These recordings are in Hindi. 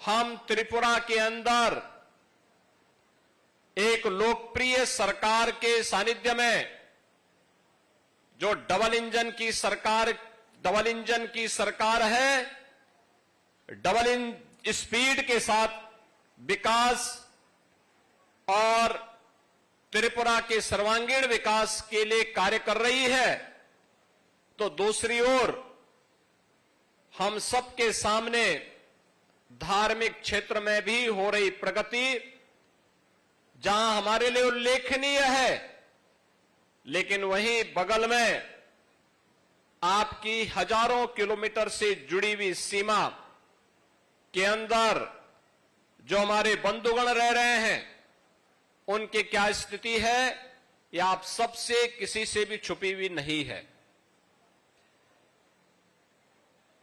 हम त्रिपुरा के अंदर एक लोकप्रिय सरकार के सानिध्य में जो डबल इंजन की सरकार है, डबल स्पीड के साथ विकास और त्रिपुरा के सर्वांगीण विकास के लिए कार्य कर रही है, तो दूसरी ओर हम सबके सामने धार्मिक क्षेत्र में भी हो रही प्रगति, जहां हमारे लिए उल्लेखनीय है, लेकिन वहीं बगल में आपकी हजारों किलोमीटर से जुड़ी हुई सीमा के अंदर जो हमारे बंधुगण रह रहे हैं, उनकी क्या स्थिति है, यह आप सबसे किसी से भी छुपी हुई नहीं है।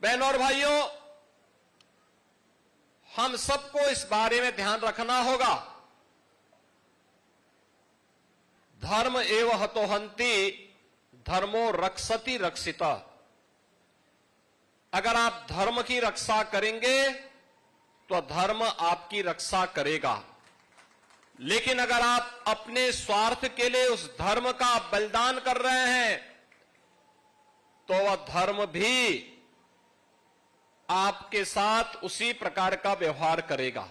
बहनों और भाइयों, हम सबको इस बारे में ध्यान रखना होगा। धर्म एव हतोहंति धर्मो रक्षति रक्षिता। अगर आप धर्म की रक्षा करेंगे तो धर्म आपकी रक्षा करेगा, लेकिन अगर आप अपने स्वार्थ के लिए उस धर्म का बलिदान कर रहे हैं तो वह धर्म भी आपके साथ उसी प्रकार का व्यवहार करेगा।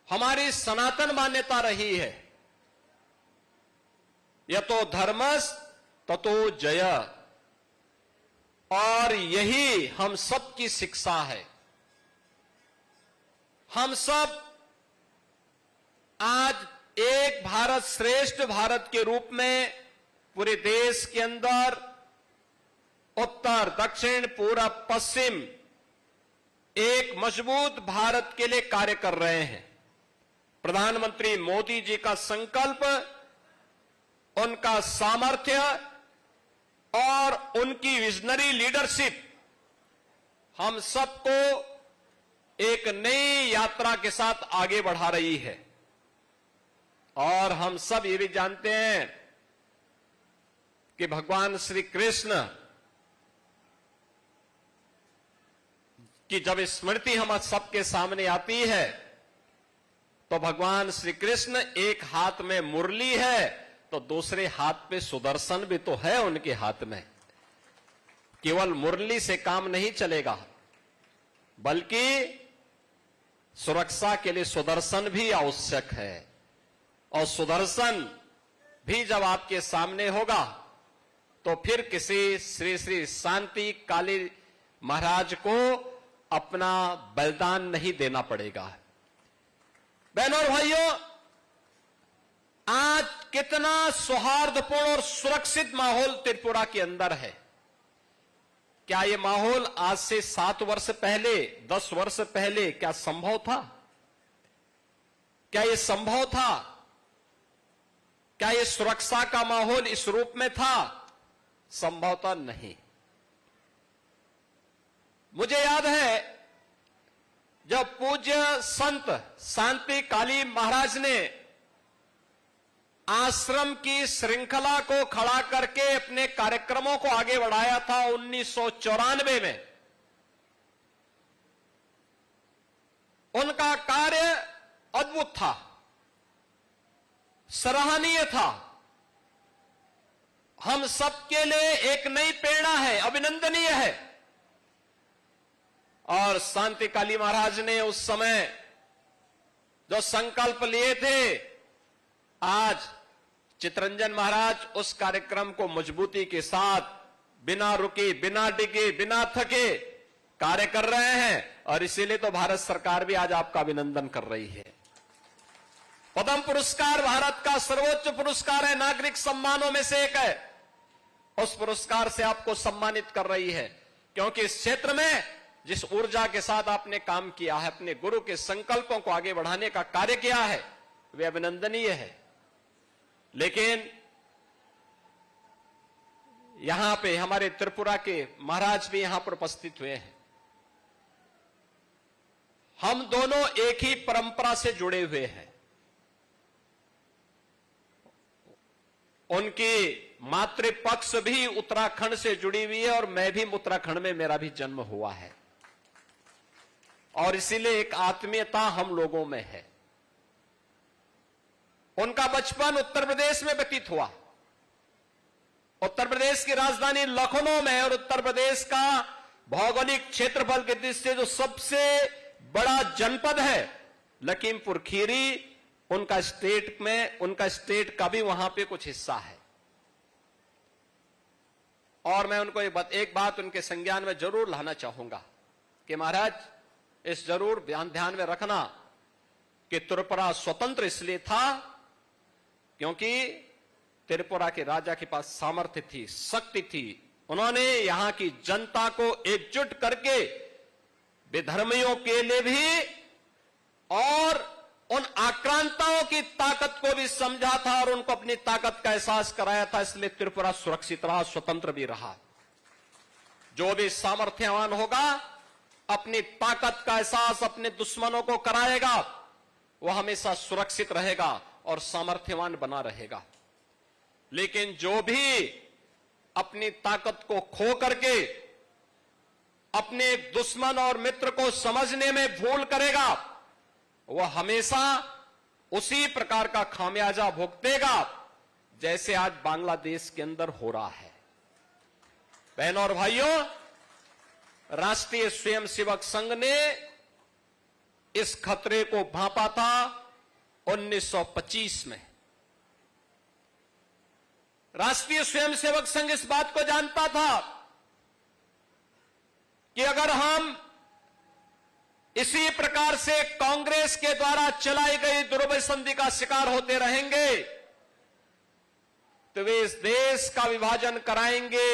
हमारी सनातन मान्यता रही है, यतो धर्मस् ततो जय, और यही हम सब की शिक्षा है। हम सब आज एक भारत श्रेष्ठ भारत के रूप में पूरे देश के अंदर उत्तर दक्षिण पूर्व पश्चिम एक मजबूत भारत के लिए कार्य कर रहे हैं। प्रधानमंत्री मोदी जी का संकल्प, उनका सामर्थ्य और उनकी विजनरी लीडरशिप हम सबको एक नई यात्रा के साथ आगे बढ़ा रही है। और हम सब ये भी जानते हैं कि भगवान श्री कृष्ण की जब स्मृति हम सबके सामने आती है तो भगवान श्री कृष्ण एक हाथ में मुरली है तो दूसरे हाथ पे सुदर्शन भी तो है उनके हाथ में। केवल मुरली से काम नहीं चलेगा, बल्कि सुरक्षा के लिए सुदर्शन भी आवश्यक है। और सुदर्शन भी जब आपके सामने होगा तो फिर किसी श्री श्री शांति काली महाराज को अपना बलिदान नहीं देना पड़ेगा। बहनों और भाइयों, आज कितना सौहार्दपूर्ण और सुरक्षित माहौल त्रिपुरा के अंदर है। क्या यह माहौल आज से 7 वर्ष पहले, 10 वर्ष पहले क्या संभव था? क्या यह संभव था? क्या यह सुरक्षा का माहौल इस रूप में था? संभवतः नहीं। मुझे याद है जब पूज्य संत शांति काली महाराज ने आश्रम की श्रृंखला को खड़ा करके अपने कार्यक्रमों को आगे बढ़ाया था 1994 में, उनका कार्य अद्भुत था, सराहनीय था, हम सबके लिए एक नई प्रेरणा है, अभिनंदनीय है। और शांति काली महाराज ने उस समय जो संकल्प लिए थे, आज चितरंजन महाराज उस कार्यक्रम को मजबूती के साथ बिना रुके, बिना डिगे, बिना थके कार्य कर रहे हैं। और इसीलिए तो भारत सरकार भी आज आपका अभिनंदन कर रही है। पद्म पुरस्कार भारत का सर्वोच्च पुरस्कार है, नागरिक सम्मानों में से एक है। उस पुरस्कार से आपको सम्मानित कर रही है, क्योंकि इस क्षेत्र में जिस ऊर्जा के साथ आपने काम किया है, अपने गुरु के संकल्पों को आगे बढ़ाने का कार्य किया है, वे अभिनंदनीय है। लेकिन यहां पे हमारे त्रिपुरा के महाराज भी यहां पर उपस्थित हुए हैं। हम दोनों एक ही परंपरा से जुड़े हुए हैं। उनकी मातृपक्ष भी उत्तराखंड से जुड़ी हुई है और मैं भी उत्तराखंड में, मेरा भी जन्म हुआ है। और इसीलिए एक आत्मीयता हम लोगों में है। उनका बचपन उत्तर प्रदेश में व्यतीत हुआ। उत्तर प्रदेश की राजधानी लखनऊ में, और उत्तर प्रदेश का भौगोलिक क्षेत्रफल की दृष्टि से जो सबसे बड़ा जनपद है लखीमपुर खीरी, उनका स्टेट का भी वहां पे कुछ हिस्सा है। और मैं उनको एक बात उनके संज्ञान में जरूर लाना चाहूंगा कि महाराज, इस जरूर ध्यान में रखना कि त्रिपुरा स्वतंत्र इसलिए था क्योंकि त्रिपुरा के राजा के पास सामर्थ्य थी, शक्ति थी। उन्होंने यहां की जनता को एकजुट करके विधर्मियों के लिए भी और उन आक्रांताओं की ताकत को भी समझा था और उनको अपनी ताकत का एहसास कराया था। इसलिए त्रिपुरा सुरक्षित रहा, स्वतंत्र भी रहा। जो भी सामर्थ्यवान होगा अपनी ताकत का एहसास अपने दुश्मनों को कराएगा, वह हमेशा सुरक्षित रहेगा और सामर्थ्यवान बना रहेगा। लेकिन जो भी अपनी ताकत को खो करके अपने दुश्मन और मित्र को समझने में भूल करेगा, वह हमेशा उसी प्रकार का खामियाजा भुगतेगा जैसे आज बांग्लादेश के अंदर हो रहा है। बहनों और भाइयों, राष्ट्रीय स्वयंसेवक संघ ने इस खतरे को भांपा था 1925 में। राष्ट्रीय स्वयंसेवक संघ इस बात को जानता था कि अगर हम इसी प्रकार से कांग्रेस के द्वारा चलाई गई दुर्बल संधि का शिकार होते रहेंगे तो वे इस देश का विभाजन कराएंगे,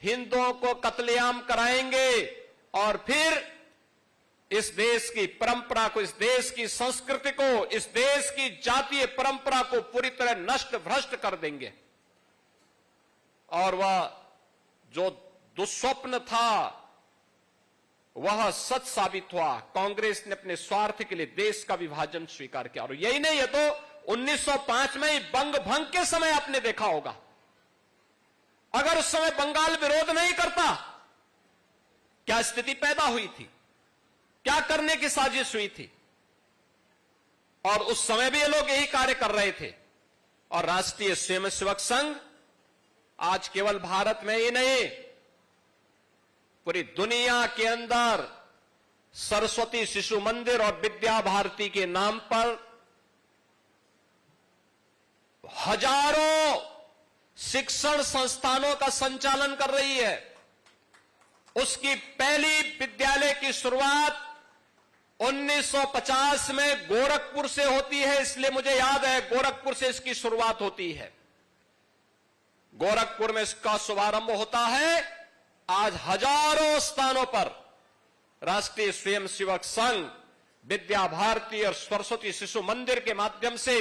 हिंदुओं को कत्लेआम कराएंगे और फिर इस देश की परंपरा को, इस देश की संस्कृति को, इस देश की जातीय परंपरा को पूरी तरह नष्ट भ्रष्ट कर देंगे। और वह जो दुस्वप्न था वह सच साबित हुआ। कांग्रेस ने अपने स्वार्थ के लिए देश का विभाजन स्वीकार किया। और यही नहीं, है तो 1905 में ही बंग भंग के समय आपने देखा होगा। अगर उस समय बंगाल विरोध नहीं करता, क्या स्थिति पैदा हुई थी, क्या करने की साजिश हुई थी। और उस समय भी ये लोग यही कार्य कर रहे थे। और राष्ट्रीय स्वयंसेवक संघ आज केवल भारत में ही नहीं, पूरी दुनिया के अंदर सरस्वती शिशु मंदिर और विद्या भारती के नाम पर हजारों शिक्षण संस्थानों का संचालन कर रही है। उसकी पहली विद्यालय की शुरुआत 1950 में गोरखपुर से होती है, इसलिए मुझे याद है गोरखपुर से इसकी शुरुआत होती है। गोरखपुर में इसका शुभारंभ होता है। आज हजारों स्थानों पर राष्ट्रीय स्वयंसेवक संघ विद्या भारती और सरस्वती शिशु मंदिर के माध्यम से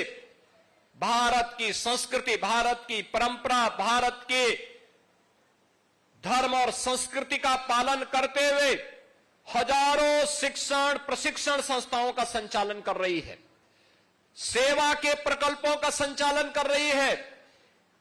भारत की संस्कृति, भारत की परंपरा, भारत के धर्म और संस्कृति का पालन करते हुए हजारों शिक्षण प्रशिक्षण संस्थाओं का संचालन कर रही है, सेवा के प्रकल्पों का संचालन कर रही है।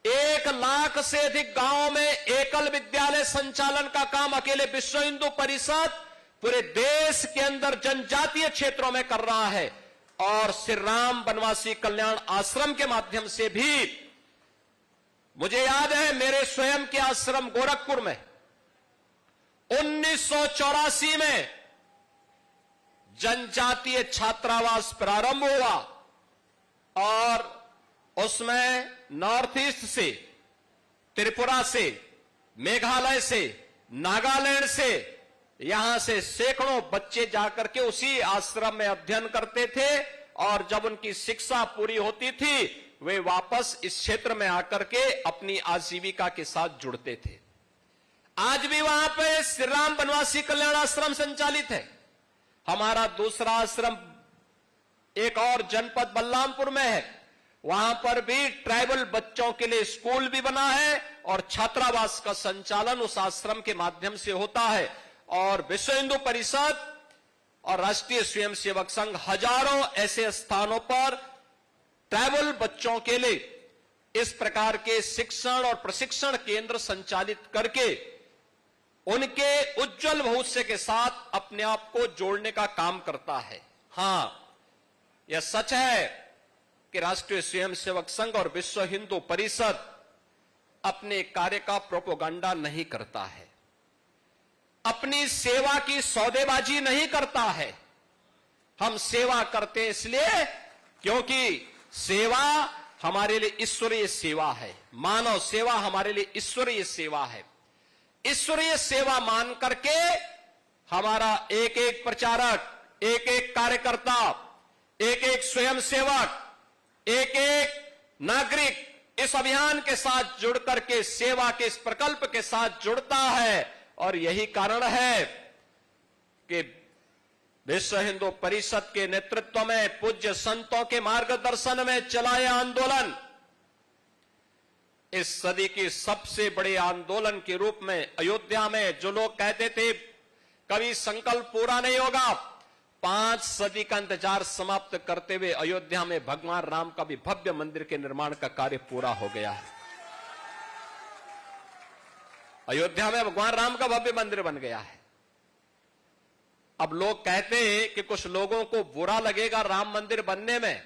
1 लाख से अधिक गांवों में एकल विद्यालय संचालन का काम अकेले विश्व हिंदू परिषद पूरे देश के अंदर जनजातीय क्षेत्रों में कर रहा है। और श्री राम वनवासी कल्याण आश्रम के माध्यम से भी मुझे याद है मेरे स्वयं के आश्रम गोरखपुर में 1984 में जनजातीय छात्रावास प्रारंभ हुआ और उसमें नॉर्थ ईस्ट से, त्रिपुरा से, मेघालय से, नागालैंड से, यहां से सैकड़ों बच्चे जाकर के उसी आश्रम में अध्ययन करते थे और जब उनकी शिक्षा पूरी होती थी वे वापस इस क्षेत्र में आकर के अपनी आजीविका के साथ जुड़ते थे। आज भी वहां पे श्री राम वनवासी कल्याण आश्रम संचालित है। हमारा दूसरा आश्रम एक और जनपद बलरामपुर में है, वहां पर भी ट्राइबल बच्चों के लिए स्कूल भी बना है और छात्रावास का संचालन उस आश्रम के माध्यम से होता है। और विश्व हिंदू परिषद और राष्ट्रीय स्वयंसेवक संघ हजारों ऐसे स्थानों पर ट्राइबल बच्चों के लिए इस प्रकार के शिक्षण और प्रशिक्षण केंद्र संचालित करके उनके उज्जवल भविष्य के साथ अपने आप को जोड़ने का काम करता है। हां, यह सच है कि राष्ट्रीय स्वयंसेवक संघ और विश्व हिंदू परिषद अपने कार्य का प्रोपेगेंडा नहीं करता है, अपनी सेवा की सौदेबाजी नहीं करता है। हम सेवा करते हैं इसलिए क्योंकि सेवा हमारे लिए ईश्वरीय सेवा है, मानव सेवा हमारे लिए ईश्वरीय सेवा है। ईश्वरीय सेवा मान करके हमारा एक एक प्रचारक, एक एक कार्यकर्ता, एक एक स्वयंसेवक, एक एक नागरिक इस अभियान के साथ जुड़ करके सेवा के इस प्रकल्प के साथ जुड़ता है। और यही कारण है कि विश्व हिंदू परिषद के नेतृत्व में पूज्य संतों के मार्गदर्शन में चलाया आंदोलन इस सदी की सबसे बड़े आंदोलन के रूप में अयोध्या में जो लोग कहते थे कभी संकल्प पूरा नहीं होगा, 5 सदी का इंतजार समाप्त करते हुए अयोध्या में भगवान राम का भी भव्य मंदिर के निर्माण का कार्य पूरा हो गया है। अयोध्या में भगवान राम का भव्य मंदिर बन गया है। अब लोग कहते हैं कि कुछ लोगों को बुरा लगेगा राम मंदिर बनने में,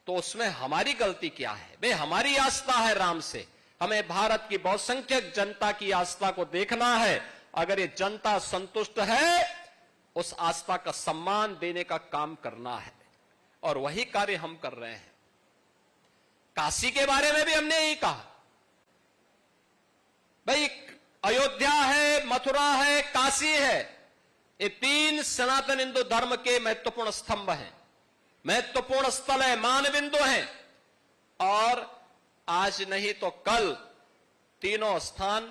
तो उसमें हमारी गलती क्या है? भाई हमारी आस्था है राम से, हमें भारत की बहुसंख्यक जनता की आस्था को देखना है। अगर ये जनता संतुष्ट है, उस आस्था का सम्मान देने का काम करना है, और वही कार्य हम कर रहे हैं। काशी के बारे में भी हमने यही कहा, भाई अयोध्या है, मथुरा है, काशी है, ये 3 सनातन हिंदू धर्म के महत्वपूर्ण स्तंभ हैं, महत्वपूर्ण स्थल है, मानबिंदु हैं। और आज नहीं तो कल तीनों स्थान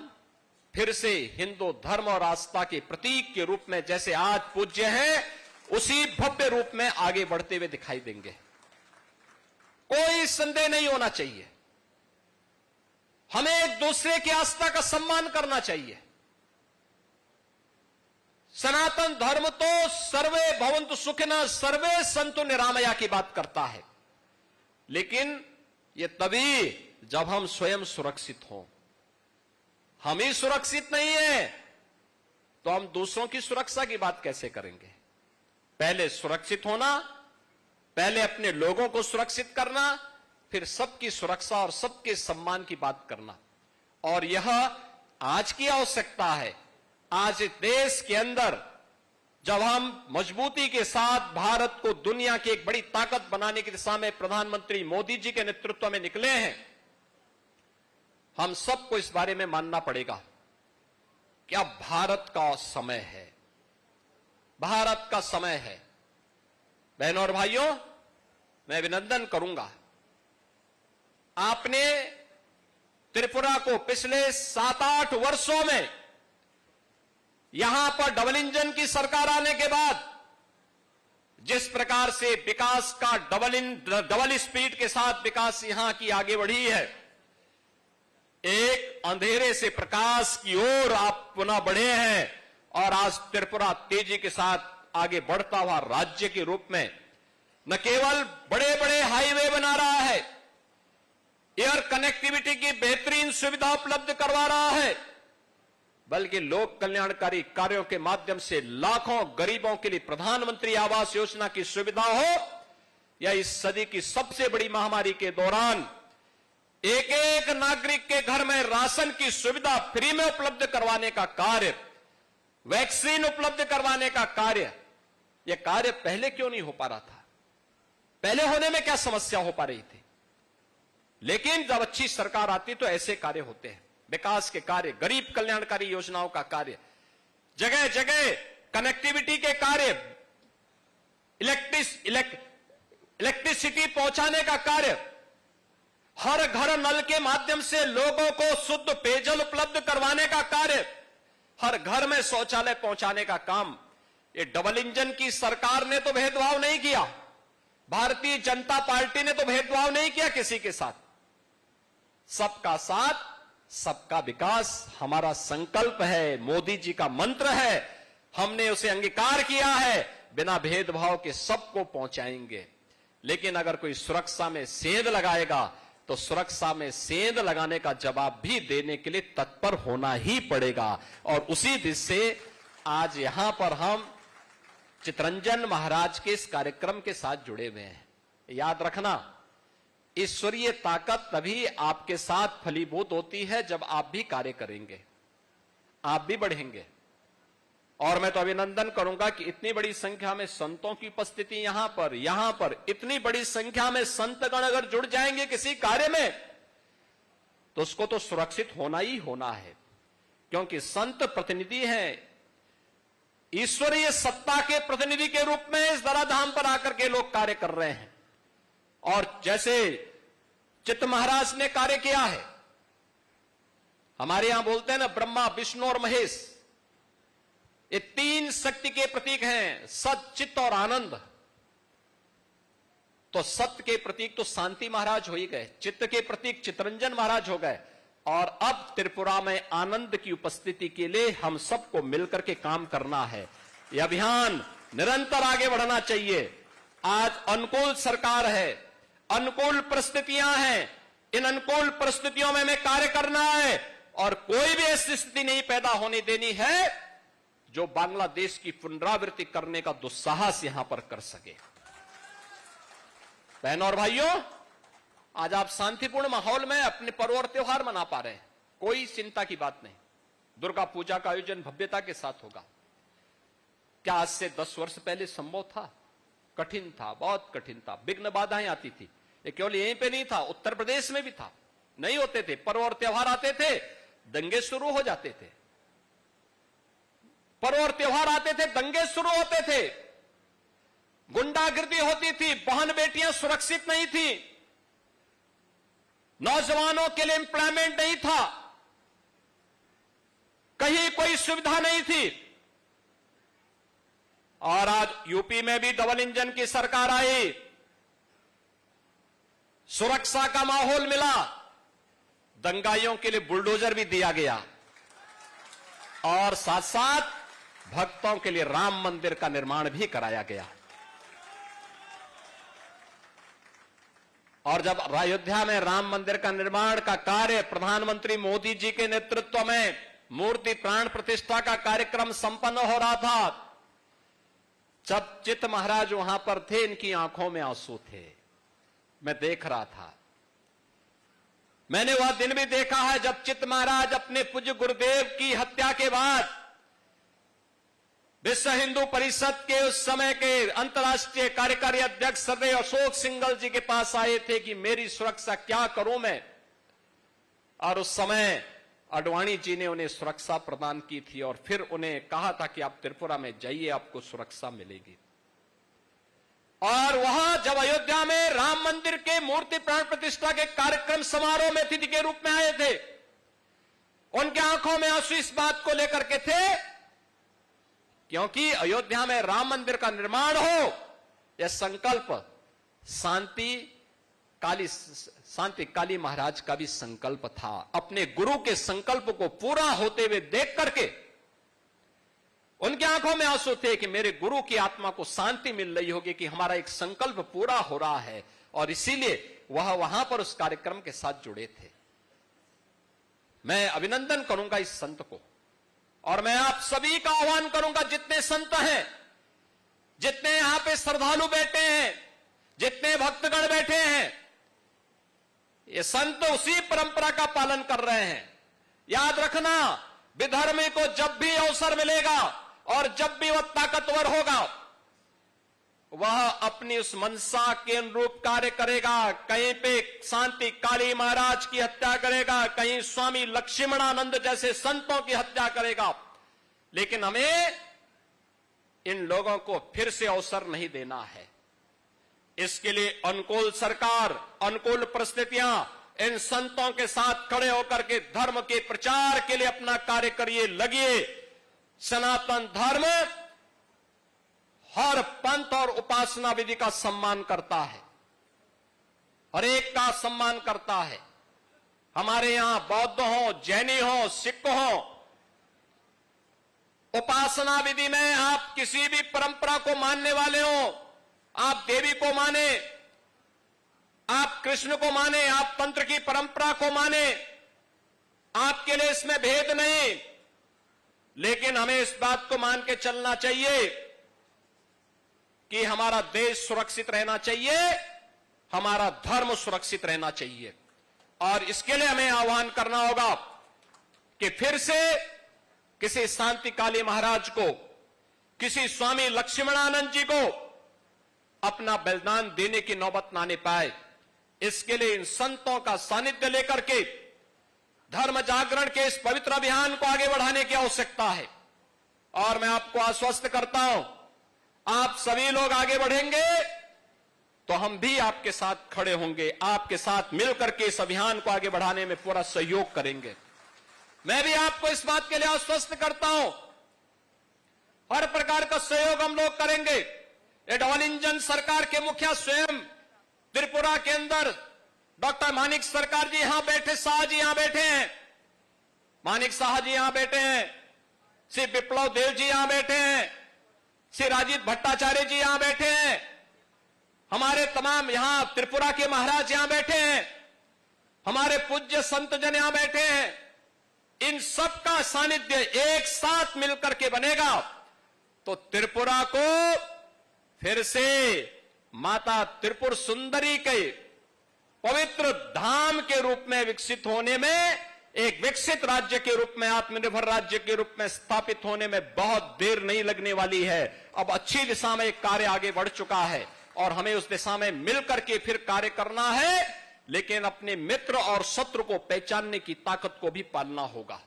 फिर से हिंदू धर्म और आस्था के प्रतीक के रूप में जैसे आज पूज्य हैं, उसी भव्य रूप में आगे बढ़ते हुए दिखाई देंगे। कोई संदेह नहीं होना चाहिए। हमें एक दूसरे की आस्था का सम्मान करना चाहिए। सनातन धर्म तो सर्वे भवन्तु सुखिनः सर्वे सन्तु निरामया की बात करता है, लेकिन ये तभी जब हम स्वयं सुरक्षित हों। हम ही सुरक्षित नहीं है तो हम दूसरों की सुरक्षा की बात कैसे करेंगे? पहले सुरक्षित होना, पहले अपने लोगों को सुरक्षित करना, फिर सबकी सुरक्षा और सबके सम्मान की बात करना। और यह आज की आवश्यकता है। आज इस देश के अंदर जब हम मजबूती के साथ भारत को दुनिया की एक बड़ी ताकत बनाने की दिशा में प्रधानमंत्री मोदी जी के नेतृत्व में निकले हैं, हम सबको इस बारे में मानना पड़ेगा कि अब भारत का समय है, भारत का समय है। बहनों और भाइयों, मैं अभिनंदन करूंगा, आपने त्रिपुरा को पिछले 7-8 वर्षों में यहां पर डबल इंजन की सरकार आने के बाद जिस प्रकार से विकास का डबल स्पीड के साथ विकास यहां की आगे बढ़ी है, एक अंधेरे से प्रकाश की ओर आप पुनः बढ़े हैं। और आज त्रिपुरा तेजी के साथ आगे बढ़ता हुआ राज्य के रूप में न केवल बड़े बड़े हाईवे बना रहा है, एयर कनेक्टिविटी की बेहतरीन सुविधा उपलब्ध करवा रहा है, बल्कि लोक कल्याणकारी कार्यों के माध्यम से लाखों गरीबों के लिए प्रधानमंत्री आवास योजना की सुविधा हो, या इस सदी की सबसे बड़ी महामारी के दौरान एक एक नागरिक के घर में राशन की सुविधा फ्री में उपलब्ध करवाने का कार्य, वैक्सीन उपलब्ध करवाने का कार्य, यह कार्य पहले क्यों नहीं हो पा रहा था? पहले होने में क्या समस्या हो पा रही थी? लेकिन जब अच्छी सरकार आती तो ऐसे कार्य होते हैं, विकास के कार्य, गरीब कल्याणकारी योजनाओं का कार्य, जगह जगह कनेक्टिविटी के कार्य, इलेक्ट्रिसिटी पहुंचाने का कार्य, हर घर नल के माध्यम से लोगों को शुद्ध पेयजल उपलब्ध करवाने का कार्य, हर घर में शौचालय पहुंचाने का काम। ये डबल इंजन की सरकार ने तो भेदभाव नहीं किया, भारतीय जनता पार्टी ने तो भेदभाव नहीं किया किसी के साथ। सबका साथ, सबका विकास हमारा संकल्प है, मोदी जी का मंत्र है, हमने उसे अंगीकार किया है। बिना भेदभाव के सबको पहुंचाएंगे। लेकिन अगर कोई सुरक्षा में सेंध लगाएगा, तो सुरक्षा में सेंध लगाने का जवाब भी देने के लिए तत्पर होना ही पड़ेगा। और उसी दिशा से आज यहां पर हम चितरंजन महाराज के इस कार्यक्रम के साथ जुड़े हुए हैं। याद रखना, ईश्वरीय ताकत तभी आपके साथ फलीभूत होती है जब आप भी कार्य करेंगे, आप भी बढ़ेंगे। और मैं तो अभिनंदन करूंगा कि इतनी बड़ी संख्या में संतों की उपस्थिति यहां पर इतनी बड़ी संख्या में संतगण अगर जुड़ जाएंगे किसी कार्य में, तो उसको तो सुरक्षित होना ही होना है, क्योंकि संत प्रतिनिधि हैं, ईश्वरीय सत्ता के प्रतिनिधि के रूप में इस धराधाम पर आकर के लोग कार्य कर रहे हैं। और जैसे चित्त महाराज ने कार्य किया है, हमारे यहां बोलते हैं ना, ब्रह्मा विष्णु और महेश, ये तीन शक्ति के प्रतीक हैं, सत चित्त और आनंद। तो सत्य के प्रतीक तो शांति महाराज हो ही गए, चित्त के प्रतीक चितरंजन महाराज हो गए, और अब त्रिपुरा में आनंद की उपस्थिति के लिए हम सबको मिलकर के काम करना है। यह अभियान निरंतर आगे बढ़ना चाहिए। आज अनुकूल सरकार है, अनुकूल परिस्थितियां हैं, इन अनुकूल परिस्थितियों में हमें कार्य करना है और कोई भी ऐसी स्थिति नहीं पैदा होने देनी है जो बांग्लादेश की पुनरावृत्ति करने का दुस्साहस यहां पर कर सके। बहनों और भाइयों, आज आप शांतिपूर्ण माहौल में अपने पर्व और त्योहार मना पा रहे हैं, कोई चिंता की बात नहीं। दुर्गा पूजा का आयोजन भव्यता के साथ होगा। क्या आज से 10 वर्ष पहले संभव था? कठिन था, बहुत कठिन था, विघ्न बाधाएं आती थी। ये केवल यहीं पे नहीं था, उत्तर प्रदेश में भी था, नहीं होते थे। पर्व और त्योहार आते थे, दंगे शुरू हो जाते थे। पर्व और त्योहार आते थे, दंगे शुरू होते थे, गुंडागिर्दी होती थी, बहन बेटियां सुरक्षित नहीं थी, नौजवानों के लिए एम्प्लॉयमेंट नहीं था, कहीं कोई सुविधा नहीं थी। और आज यूपी में भी डबल इंजन की सरकार आई, सुरक्षा का माहौल मिला, दंगाइयों के लिए बुलडोजर भी दिया गया, और साथ साथ भक्तों के लिए राम मंदिर का निर्माण भी कराया गया। और जब अयोध्या में राम मंदिर का निर्माण का कार्य प्रधानमंत्री मोदी जी के नेतृत्व में मूर्ति प्राण प्रतिष्ठा का कार्यक्रम संपन्न हो रहा था, जब चित्त महाराज वहां पर थे, इनकी आंखों में आंसू थे। मैं देख रहा था, मैंने वह दिन भी देखा है जब चित्त महाराज अपने पूज्य गुरुदेव की हत्या के बाद विश्व हिंदू परिषद के उस समय के अंतर्राष्ट्रीय कार्यकारी अध्यक्ष सर्वे अशोक सिंघल जी के पास आए थे कि मेरी सुरक्षा क्या करूं मैं। और उस समय अडवाणी जी ने उन्हें सुरक्षा प्रदान की थी और फिर उन्हें कहा था कि आप त्रिपुरा में जाइए, आपको सुरक्षा मिलेगी। और वहां जब अयोध्या में राम मंदिर के मूर्ति प्राण प्रतिष्ठा के कार्यक्रम समारोह में अतिथि के रूप में आए थे, उनके आंखों में आंसू इस बात को लेकर के थे क्योंकि अयोध्या में राम मंदिर का निर्माण हो, यह संकल्प शांति काली महाराज का भी संकल्प था। अपने गुरु के संकल्प को पूरा होते हुए देख करके उनकी आंखों में आंसू थे कि मेरे गुरु की आत्मा को शांति मिल रही होगी कि हमारा एक संकल्प पूरा हो रहा है, और इसीलिए वह वहां पर उस कार्यक्रम के साथ जुड़े थे। मैं अभिनंदन करूंगा इस संत को, और मैं आप सभी का आह्वान करूंगा, जितने संत हैं, जितने यहां पे श्रद्धालु बैठे हैं, जितने भक्तगण बैठे हैं, ये संत उसी परंपरा का पालन कर रहे हैं। याद रखना, विधर्मी को जब भी अवसर मिलेगा और जब भी वह ताकतवर होगा, वह अपनी उस मनसा के अनुरूप कार्य करेगा। कहीं पे शांति काली महाराज की हत्या करेगा, कहीं स्वामी लक्ष्मणानंद जैसे संतों की हत्या करेगा, लेकिन हमें इन लोगों को फिर से अवसर नहीं देना है। इसके लिए अनुकूल सरकार, अनुकूल परिस्थितियां, इन संतों के साथ खड़े होकर के धर्म के प्रचार के लिए अपना कार्य करिए, लगिए। सनातन धर्म हर पंथ और उपासना विधि का सम्मान करता है, हर एक का सम्मान करता है। हमारे यहां बौद्ध हो, जैनी हो, सिख हो, उपासना विधि में आप किसी भी परंपरा को मानने वाले हो, आप देवी को माने, आप कृष्ण को माने, आप तंत्र की परंपरा को माने, आपके लिए इसमें भेद नहीं, लेकिन हमें इस बात को मान के चलना चाहिए कि हमारा देश सुरक्षित रहना चाहिए, हमारा धर्म सुरक्षित रहना चाहिए। और इसके लिए हमें आह्वान करना होगा कि फिर से किसी शांतिकाली महाराज को, किसी स्वामी लक्ष्मणानंद जी को अपना बलिदान देने की नौबत ना आने पाए। इसके लिए इन संतों का सानिध्य लेकर के धर्म जागरण के इस पवित्र अभियान को आगे बढ़ाने की आवश्यकता है। और मैं आपको आश्वस्त करता हूं, आप सभी लोग आगे बढ़ेंगे तो हम भी आपके साथ खड़े होंगे, आपके साथ मिलकर के इस अभियान को आगे बढ़ाने में पूरा सहयोग करेंगे। मैं भी आपको इस बात के लिए आश्वस्त करता हूं, हर प्रकार का सहयोग हम लोग करेंगे। ये डबल इंजन सरकार के मुखिया स्वयं त्रिपुरा के अंदर डॉक्टर मानिक सरकार जी यहां बैठे, शाह जी यहां बैठे हैं, मानिक शाह जी यहां बैठे हैं, श्री विप्लव देव जी यहां बैठे हैं, श्री राजीव भट्टाचार्य जी यहां बैठे हैं, हमारे तमाम यहां त्रिपुरा के महाराज यहां बैठे हैं, हमारे पूज्य संत जन यहां बैठे हैं। इन सबका सानिध्य एक साथ मिलकर के बनेगा तो त्रिपुरा को फिर से माता त्रिपुर सुंदरी के पवित्र धाम के रूप में विकसित होने में, एक विकसित राज्य के रूप में, आत्मनिर्भर राज्य के रूप में स्थापित होने में बहुत देर नहीं लगने वाली है। अब अच्छी दिशा में एक कार्य आगे बढ़ चुका है और हमें उस दिशा में मिलकर के फिर कार्य करना है, लेकिन अपने मित्र और शत्रु को पहचानने की ताकत को भी पालना होगा।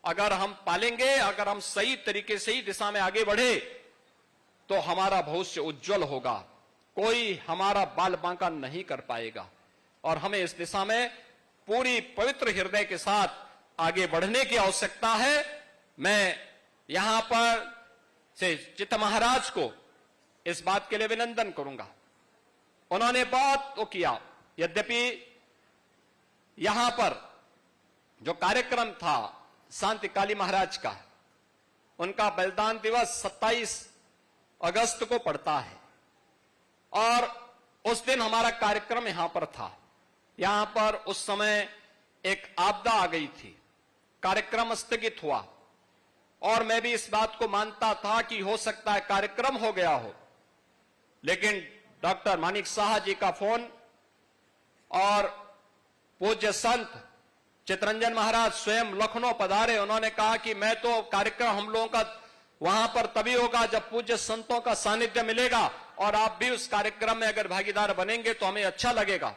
अगर हम पालेंगे, अगर हम सही तरीके से ही दिशा में आगे बढ़े तो हमारा भविष्य उज्जवल होगा, कोई हमारा बाल बांका नहीं कर पाएगा। और हमें इस दिशा में पूरी पवित्र हृदय के साथ आगे बढ़ने की आवश्यकता है। मैं यहां पर से चित्त महाराज को इस बात के लिए अभिनंदन करूंगा, उन्होंने बहुत वो किया। यद्यपि यहां पर जो कार्यक्रम था शांतिकाली महाराज का, उनका बलिदान दिवस 27 अगस्त को पड़ता है और उस दिन हमारा कार्यक्रम यहां पर था। यहां पर उस समय एक आपदा आ गई थी, कार्यक्रम स्थगित हुआ और मैं भी इस बात को मानता था कि हो सकता है कार्यक्रम हो गया हो, लेकिन डॉक्टर मानिक शाह जी का फोन और पूज्य संत चितरंजन महाराज स्वयं लखनऊ पधारे। उन्होंने कहा कि मैं तो कार्यक्रम हम लोगों का वहां पर तभी होगा जब पूज्य संतों का सानिध्य मिलेगा और आप भी उस कार्यक्रम में अगर भागीदार बनेंगे तो हमें अच्छा लगेगा।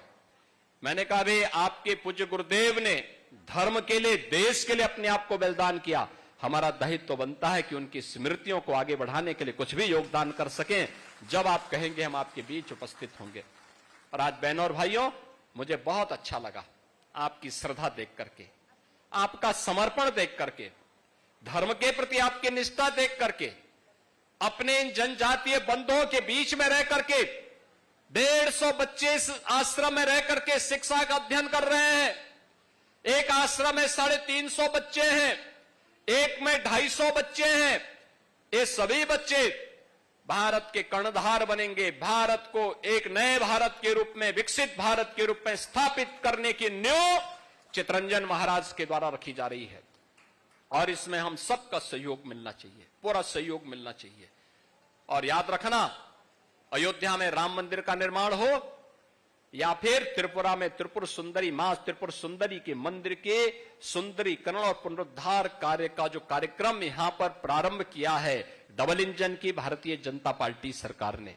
मैंने कहा भाई, आपके पूज्य गुरुदेव ने धर्म के लिए, देश के लिए अपने आप को बलिदान किया, हमारा दायित्व तो बनता है कि उनकी स्मृतियों को आगे बढ़ाने के लिए कुछ भी योगदान कर सकें। जब आप कहेंगे हम आपके बीच उपस्थित होंगे। और आज बहनों और भाइयों, मुझे बहुत अच्छा लगा आपकी श्रद्धा देख करके, आपका समर्पण देख करके, धर्म के प्रति आपकी निष्ठा देख करके, अपने इन जनजातीय बंधुओं के बीच में रह करके 150 बच्चे इस आश्रम में रह करके शिक्षा का अध्ययन कर रहे हैं। एक आश्रम में 350 बच्चे हैं, एक में 250 बच्चे हैं। ये सभी बच्चे भारत के कर्णधार बनेंगे, भारत को एक नए भारत के रूप में, विकसित भारत के रूप में स्थापित करने की नींव चितरंजन महाराज के द्वारा रखी जा रही है। और इसमें हम सबका सहयोग मिलना चाहिए, पूरा सहयोग मिलना चाहिए। और याद रखना, अयोध्या में राम मंदिर का निर्माण हो या फिर त्रिपुरा में त्रिपुर सुंदरी, मां त्रिपुर सुंदरी के मंदिर के सुंदरीकरण और पुनरुद्धार कार्य का जो कार्यक्रम यहां पर प्रारंभ किया है डबल इंजन की भारतीय जनता पार्टी सरकार ने,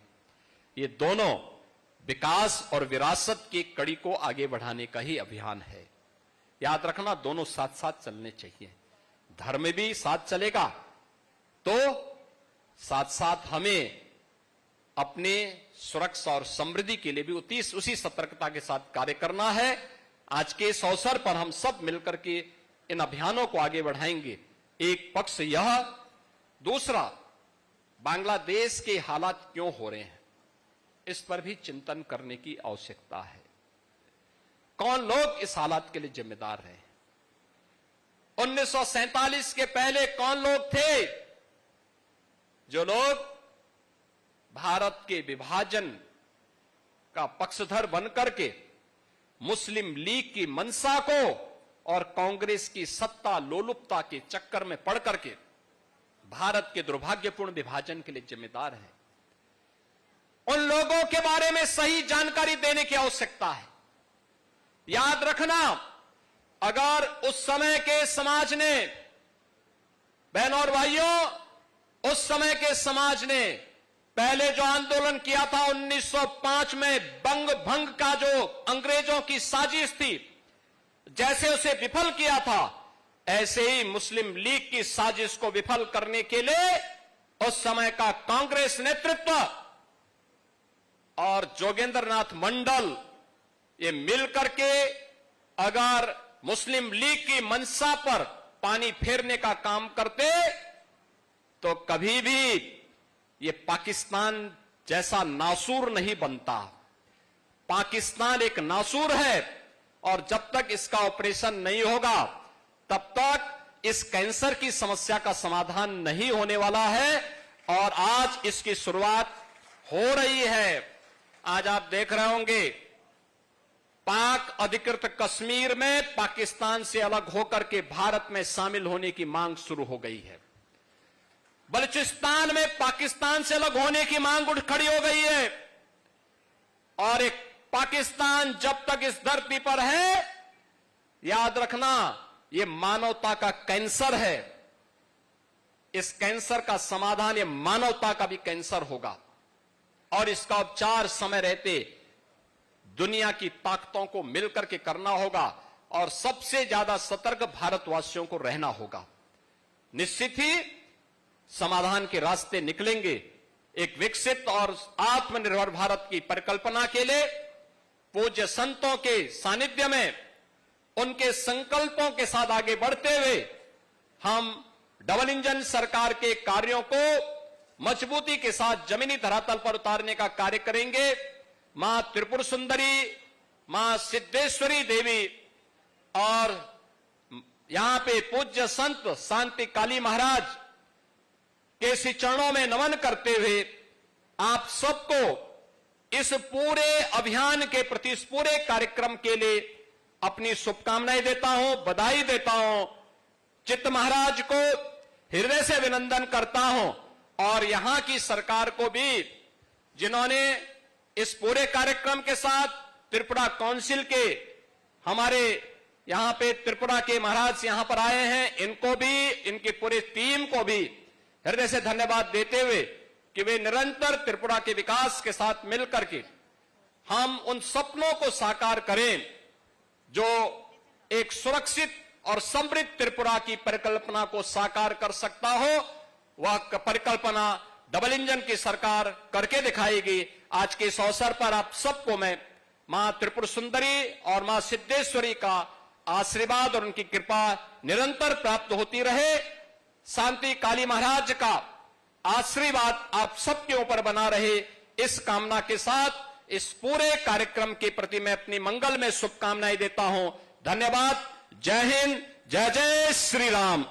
ये दोनों विकास और विरासत की कड़ी को आगे बढ़ाने का ही अभियान है। याद रखना, दोनों साथ साथ चलने चाहिए। धर्म भी साथ चलेगा तो साथ साथ हमें अपने सुरक्षा और समृद्धि के लिए भी उसी सतर्कता के साथ कार्य करना है। आज के इस अवसर पर हम सब मिलकर के इन अभियानों को आगे बढ़ाएंगे। एक पक्ष यह, दूसरा बांग्लादेश के हालात क्यों हो रहे हैं, इस पर भी चिंतन करने की आवश्यकता है। कौन लोग इस हालात के लिए जिम्मेदार हैं? 1947 के पहले कौन लोग थे जो लोग भारत के विभाजन का पक्षधर बनकर के मुस्लिम लीग की मंशा को और कांग्रेस की सत्ता लोलुपता के चक्कर में पड़ करके भारत के दुर्भाग्यपूर्ण विभाजन के लिए जिम्मेदार है। उन लोगों के बारे में सही जानकारी देने की आवश्यकता है। याद रखना, अगर उस समय के समाज ने, बहनों और भाइयों, उस समय के समाज ने पहले जो आंदोलन किया था 1905 में बंग भंग का जो अंग्रेजों की साजिश थी, जैसे उसे विफल किया था, ऐसे ही मुस्लिम लीग की साजिश को विफल करने के लिए उस समय का कांग्रेस नेतृत्व और जोगेंद्र नाथ मंडल ये मिलकर के अगर मुस्लिम लीग की मंशा पर पानी फेरने का काम करते तो कभी भी ये पाकिस्तान जैसा नासूर नहीं बनता। पाकिस्तान एक नासूर है और जब तक इसका ऑपरेशन नहीं होगा तब तक इस कैंसर की समस्या का समाधान नहीं होने वाला है और आज इसकी शुरुआत हो रही है। आज आप देख रहे होंगे पाक अधिकृत कश्मीर में पाकिस्तान से अलग होकर के भारत में शामिल होने की मांग शुरू हो गई है। बलूचिस्तान में पाकिस्तान से अलग होने की मांग उठ खड़ी हो गई है और एक पाकिस्तान जब तक इस धरती पर है, याद रखना, ये मानवता का कैंसर है। इस कैंसर का समाधान ये मानवता का भी कैंसर होगा और इसका उपचार समय रहते दुनिया की ताकतों को मिलकर के करना होगा और सबसे ज्यादा सतर्क भारतवासियों को रहना होगा। निश्चित ही समाधान के रास्ते निकलेंगे। एक विकसित और आत्मनिर्भर भारत की परिकल्पना के लिए पूज्य संतों के सानिध्य में उनके संकल्पों के साथ आगे बढ़ते हुए हम डबल इंजन सरकार के कार्यों को मजबूती के साथ जमीनी धरातल पर उतारने का कार्य करेंगे। मां त्रिपुर सुंदरी, मां सिद्धेश्वरी देवी और यहां पे पूज्य संत शांति काली महाराज के श्री चरणों में नमन करते हुए आप सबको इस पूरे अभियान के प्रति, इस पूरे कार्यक्रम के लिए अपनी शुभकामनाएं देता हूं, बधाई देता हूं। चित्त महाराज को हृदय से अभिनंदन करता हूं और यहां की सरकार को भी, जिन्होंने इस पूरे कार्यक्रम के साथ त्रिपुरा काउंसिल के हमारे यहां पे त्रिपुरा के महाराज यहां पर आए हैं, इनको भी, इनकी पूरी टीम को भी हृदय से धन्यवाद देते हुए कि वे निरंतर त्रिपुरा के विकास के साथ मिलकर के हम उन सपनों को साकार करें जो एक सुरक्षित और समृद्ध त्रिपुरा की परिकल्पना को साकार कर सकता हो। वह परिकल्पना डबल इंजन की सरकार करके दिखाएगी। आज के इस अवसर पर आप सबको मैं मां त्रिपुर सुंदरी और मां सिद्धेश्वरी का आशीर्वाद और उनकी कृपा निरंतर प्राप्त होती रहे। शांति काली महाराज का आशीर्वाद आप सबके ऊपर बना रहे, इस कामना के साथ इस पूरे कार्यक्रम के प्रति मैं अपनी मंगल में शुभकामनाएं देता हूं। धन्यवाद। जय हिंद, जय जय श्री राम।